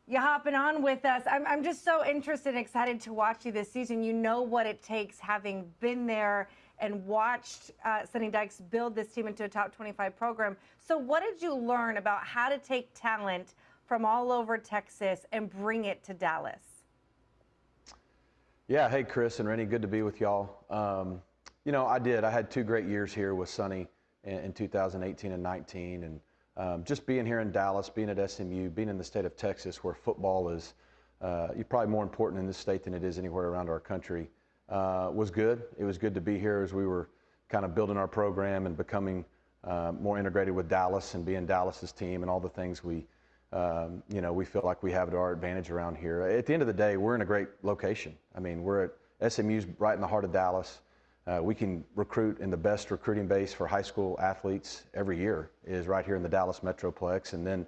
you hopping on with us. I'm just so interested and excited to watch you this season. You know what it takes, having been there and watched Sonny Dykes build this team into a top 25 program. So what did you learn about how to take talent from all over Texas and bring it to Dallas? Yeah, hey, Chris and Rennie, good to be with y'all. You know, I had 2 great years here with Sonny in 2018 and 19, and just being here in Dallas, being at SMU, being in the state of Texas where football is probably more important in this state than it is anywhere around our country, was good. It was good to be here as we were kind of building our program and becoming more integrated with Dallas and being Dallas's team and all the things we feel like we have to our advantage around here. At the end of the day, we're in a great location. I mean, we're at SMU's right in the heart of Dallas. We can recruit in the best recruiting base for high school athletes every year is right here in the Dallas Metroplex. And then,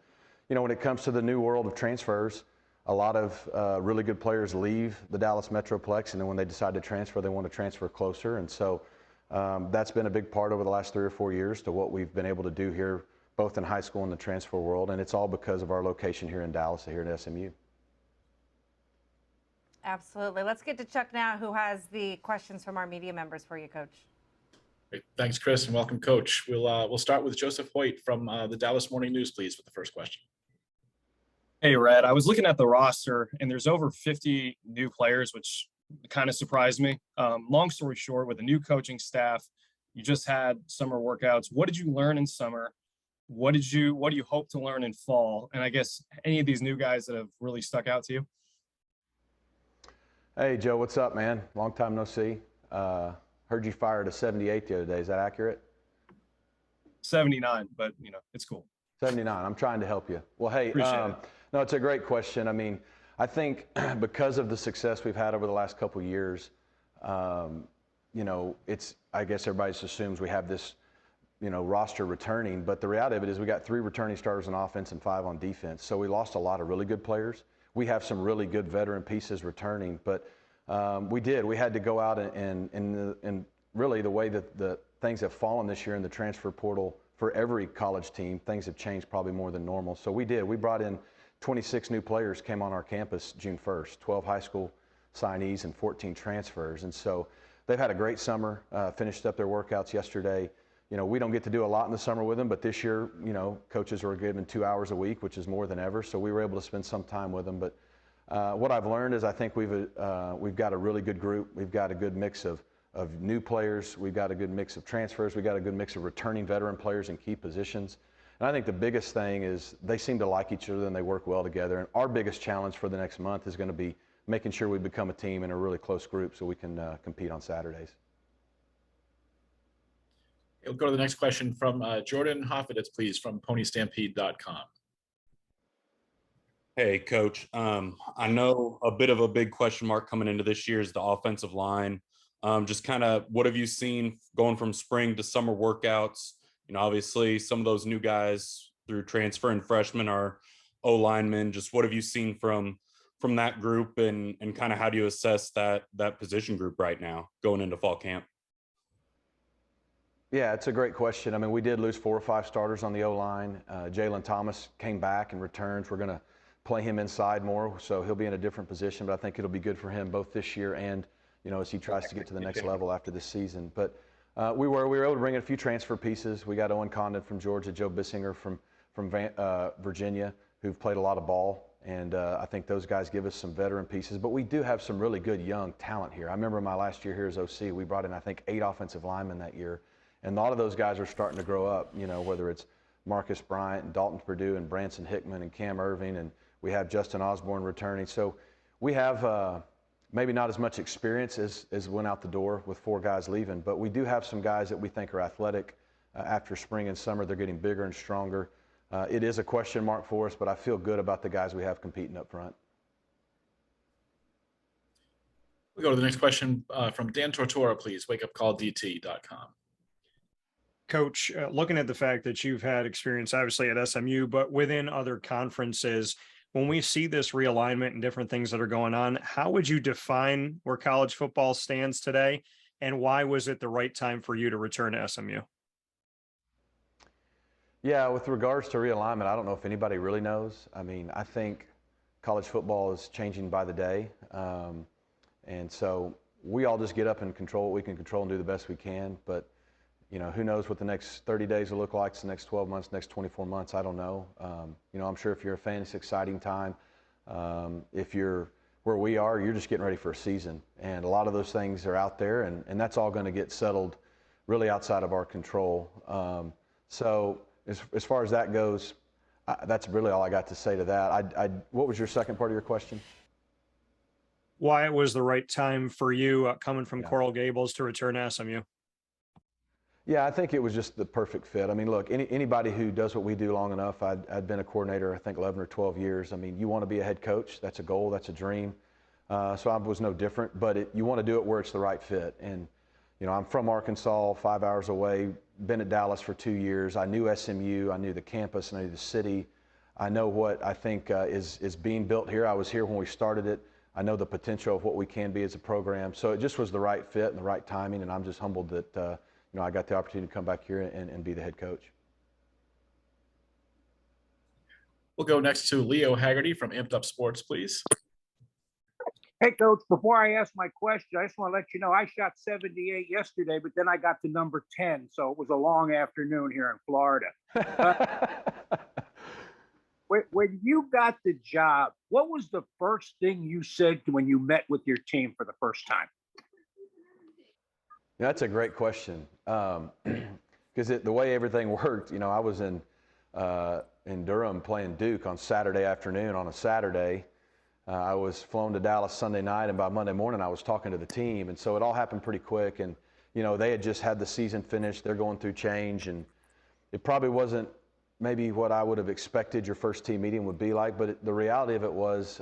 you know, when it comes to the new world of transfers, a lot of really good players leave the Dallas Metroplex, and then when they decide to transfer, they want to transfer closer. And so that's been a big part over the last 3 or 4 years to what we've been able to do here, both in high school and the transfer world. And it's all because of our location here in Dallas, here at SMU. Absolutely. Let's get to Chuck now, who has the questions from our media members for you, Coach. Great. Thanks, Chris, and welcome, Coach. We'll start with Joseph Hoyt from the Dallas Morning News, please, with the first question. Hey, Rhett. I was looking at the roster, and there's over 50 new players, which kind of surprised me. Long story short, with the new coaching staff, you just had summer workouts. What did you learn in summer? What do you hope to learn in fall? And I guess any of these new guys that have really stuck out to you? Hey, Joe, what's up, man? Long time no see. Heard you fired a 78 the other day. Is that accurate? 79, but, you know, it's cool. 79. I'm trying to help you. Well, hey, no, it's a great question. I mean, I think because of the success we've had over the last couple of years, you know, I guess everybody just assumes we have this, you know, roster returning, but the reality of it is we got 3 returning starters on offense and 5 on defense. So we lost a lot of really good players. We have some really good veteran pieces returning, but we had to go out and really the way that the things have fallen this year in the transfer portal for every college team, things have changed probably more than normal. So we brought in 26 new players came on our campus June 1st, 12 high school signees and 14 transfers. And so they've had a great summer, finished up their workouts yesterday. You know, we don't get to do a lot in the summer with them, but this year, you know, coaches were given 2 hours a week, which is more than ever. So we were able to spend some time with them. But what I've learned is I think we've got a really good group. We've got a good mix of new players. We've got a good mix of transfers. We've got a good mix of returning veteran players in key positions. And I think the biggest thing is they seem to like each other and they work well together. And our biggest challenge for the next month is going to be making sure we become a team in a really close group so we can compete on Saturdays. We'll go to the next question from Jordan Hoffitz, please, from ponystampede.com. Hey, Coach. I know a bit of a big question mark coming into this year is the offensive line. Just kind of what have you seen going from spring to summer workouts? You know, obviously some of those new guys through transfer and freshmen are O-linemen. Just what have you seen from that group and kind of how do you assess that position group right now going into fall camp? Yeah, it's a great question. I mean, we did lose 4 or 5 starters on the O-line. Jalen Thomas came back and returns. We're going to play him inside more, so he'll be in a different position, but I think it'll be good for him both this year and, you know, as he tries to get to the next level after this season. But we were able to bring in a few transfer pieces. We got Owen Condon from Georgia, Joe Bissinger from Virginia, who've played a lot of ball, and I think those guys give us some veteran pieces. But we do have some really good young talent here. I remember my last year here as OC, we brought in, I think, 8 offensive linemen that year. And a lot of those guys are starting to grow up, you know, whether it's Marcus Bryant and Dalton Purdue and Branson Hickman and Cam Irving, and we have Justin Osborne returning. So we have maybe not as much experience as went out the door with 4 guys leaving, but we do have some guys that we think are athletic. After spring and summer, they're getting bigger and stronger. It is a question mark for us, but I feel good about the guys we have competing up front. We'll go to the next question from Dan Tortora, please, wakeupcalldt.com. Coach, looking at the fact that you've had experience obviously at SMU, but within other conferences, when we see this realignment and different things that are going on, how would you define where college football stands today? And why was it the right time for you to return to SMU? Yeah, with regards to realignment, I don't know if anybody really knows. I mean, I think college football is changing by the day. And so we all just get up and control what we can control and do the best we can. But, you know, who knows what the next 30 days will look like, the next 12 months, next 24 months, I don't know. You know, I'm sure if you're a fan, it's an exciting time. If you're where we are, you're just getting ready for a season. And a lot of those things are out there, and that's all going to get settled really outside of our control. So as far as that goes, that's really all I got to say to that. What was your second part of your question? Why it was the right time for you coming from Yeah. Coral Gables to return to SMU? Yeah, I think it was just the perfect fit. I mean, look, anybody who does what we do long enough, I'd been a coordinator, I think 11 or 12 years. I mean, you want to be a head coach. That's a goal. That's a dream. So I was no different, but you want to do it where it's the right fit. And, you know, I'm from Arkansas, 5 hours away, been at Dallas for 2 years. I knew SMU. I knew the campus. I knew the city. I know what I think is being built here. I was here when we started it. I know the potential of what we can be as a program. So it just was the right fit and the right timing, and I'm just humbled that, you know, I got the opportunity to come back here and be the head coach. We'll go next to Leo Haggerty from Amped Up Sports, please. Hey, Coach, before I ask my question, I just want to let you know I shot 78 yesterday, but then I got to number 10. So it was a long afternoon here in Florida. When you got the job, what was the first thing you said when you met with your team for the first time? Yeah, that's a great question. Because the way everything worked, you know, I was in Durham playing Duke on Saturday afternoon on a Saturday. I was flown to Dallas Sunday night, and by Monday morning I was talking to the team. And so it all happened pretty quick. And, you know, they had just had the season finished. They're going through change. And it probably wasn't maybe what I would have expected your first team meeting would be like. But the reality of it was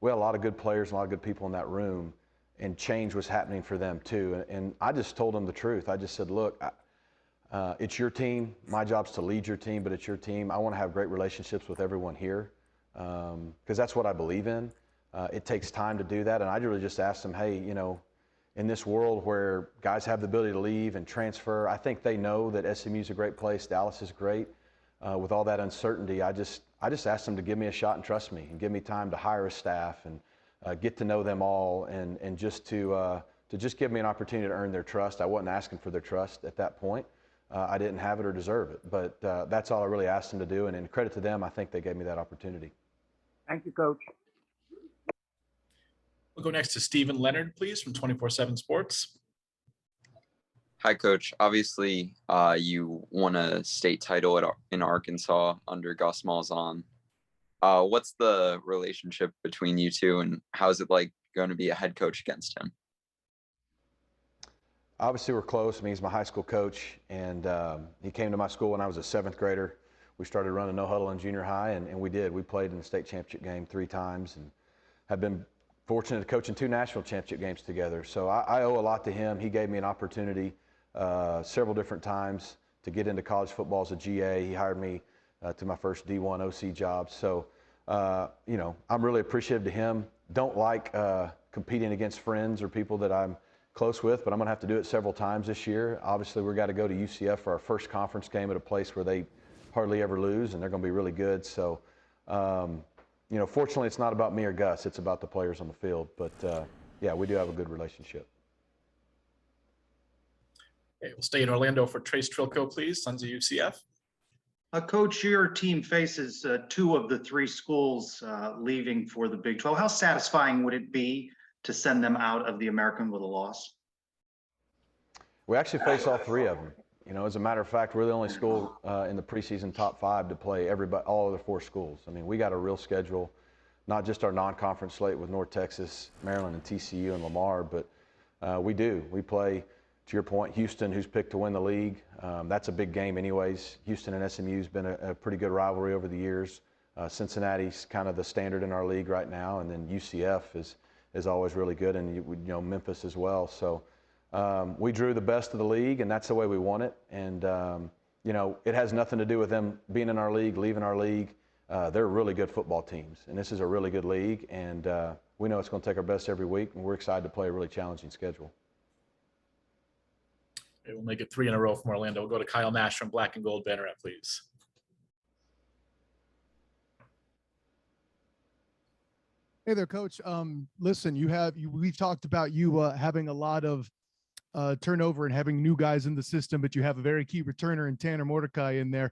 we had a lot of good players and a lot of good people in that room. And change was happening for them too. And I just told them the truth. I just said, look, it's your team. My job's to lead your team, but it's your team. I want to have great relationships with everyone here because that's what I believe in. It takes time to do that. And I really just asked them, hey, you know, in this world where guys have the ability to leave and transfer, I think they know that SMU is a great place. Dallas is great. With all that uncertainty, I just asked them to give me a shot and trust me and give me time to hire a staff and get to know them all and just to just give me an opportunity to earn their trust. I wasn't asking for their trust at that point. I didn't have it or deserve it, but that's all I really asked them to do. And in credit to them, I think they gave me that opportunity. Thank you, Coach. We'll go next to Stephen Leonard, please, from 24/7 Sports. Hi, Coach. Obviously, you won a state title in Arkansas under Gus Malzahn. What's the relationship between you two, and how is it like going to be a head coach against him? Obviously, we're close. I mean, he's my high school coach, and he came to my school when I was a 7th grader. We started running no huddle in junior high, and we did. We played in the state championship game 3 times and have been fortunate to coach in 2 national championship games together. So I owe a lot to him. He gave me an opportunity several different times to get into college football as a GA. He hired me to my first D1 OC job. So, you know, I'm really appreciative to him. Don't like competing against friends or people that I'm close with, but I'm going to have to do it several times this year. Obviously, we've got to go to UCF for our first conference game at a place where they hardly ever lose, and they're going to be really good. So, you know, fortunately, it's not about me or Gus. It's about the players on the field. But, yeah, we do have a good relationship. Okay, we'll stay in Orlando for Trace Trilco, please, Sons of UCF. Coach, your team faces 2 of the 3 schools leaving for the Big 12. How satisfying would it be to send them out of the American with a loss? We actually face all 3 of them. You know, as a matter of fact, we're the only school in the preseason top 5 to play all other 4 schools. I mean, we got a real schedule, not just our non-conference slate with North Texas, Maryland, and TCU and Lamar, but we do. We play, to your point, Houston, who's picked to win the league. That's a big game anyways. Houston and SMU has been a pretty good rivalry over the years. Cincinnati's kind of the standard in our league right now, and then UCF is always really good, and you know, Memphis as well. So we drew the best of the league, and that's the way we want it. And you know, it has nothing to do with them being in our league, leaving our league. They're really good football teams, and this is a really good league, and we know it's going to take our best every week, and we're excited to play a really challenging schedule. Okay, we'll make it 3 in a row from Orlando. We'll go to Kyle Nash from Black and Gold Banneret, please. Hey there, Coach. Listen, we've talked about you having a lot of turnover and having new guys in the system, but you have a very key returner in Tanner Mordecai in there.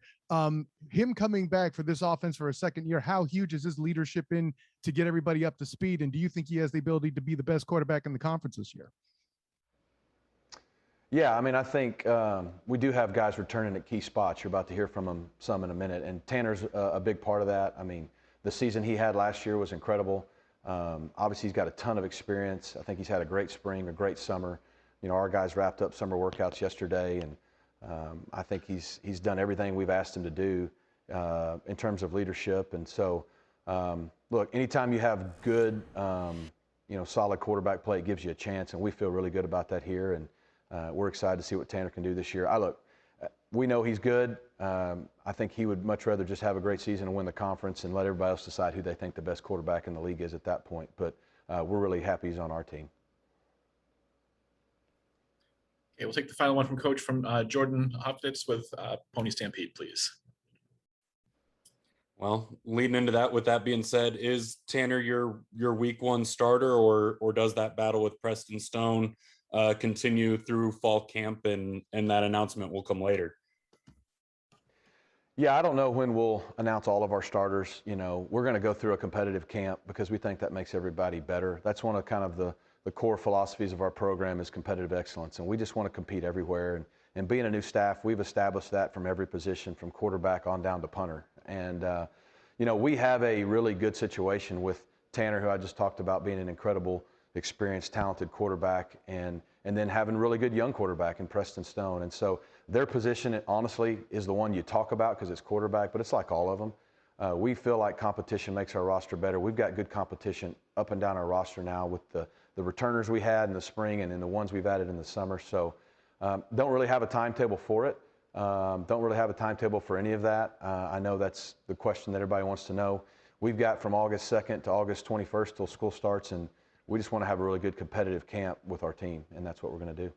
Him coming back for this offense for a second year, how huge is his leadership in to get everybody up to speed? And do you think he has the ability to be the best quarterback in the conference this year? Yeah, I mean, I think we do have guys returning at key spots. You're about to hear from them some in a minute, and Tanner's a big part of that. I mean, the season he had last year was incredible. Obviously, he's got a ton of experience. I think he's had a great spring, a great summer. You know, our guys wrapped up summer workouts yesterday, and I think he's done everything we've asked him to do in terms of leadership. And so, look, anytime you have good, solid quarterback play, it gives you a chance, and we feel really good about that here. And we're excited to see what Tanner can do this year. We know he's good. I think he would much rather just have a great season and win the conference and let everybody else decide who they think the best quarterback in the league is at that point. But we're really happy he's on our team. Okay, we'll take the final one from Coach from Jordan Hopkins with Pony Stampede, please. Well, leading into that, with that being said, is Tanner your week one starter, or does that battle with Preston Stone continue through fall camp and that announcement will come later? Yeah, I don't know when we'll announce all of our starters. You know, we're going to go through a competitive camp because we think that makes everybody better. That's one of kind of the core philosophies of our program is competitive excellence, and we just want to compete everywhere. And being a new staff, we've established that from every position, from quarterback on down to punter. And, we have a really good situation with Tanner, who I just talked about being an incredible, experienced, talented quarterback, and then having a really good young quarterback in Preston Stone. And so their position, honestly, is the one you talk about because it's quarterback, but it's like all of them. We feel like competition makes our roster better. We've got good competition up and down our roster now with the returners we had in the spring and then the ones we've added in the summer. So don't really have a timetable for it. Don't really have a timetable for any of that. I know that's the question that everybody wants to know. We've got from August 2nd to August 21st till school starts, and we just want to have a really good competitive camp with our team, and that's what we're going to do.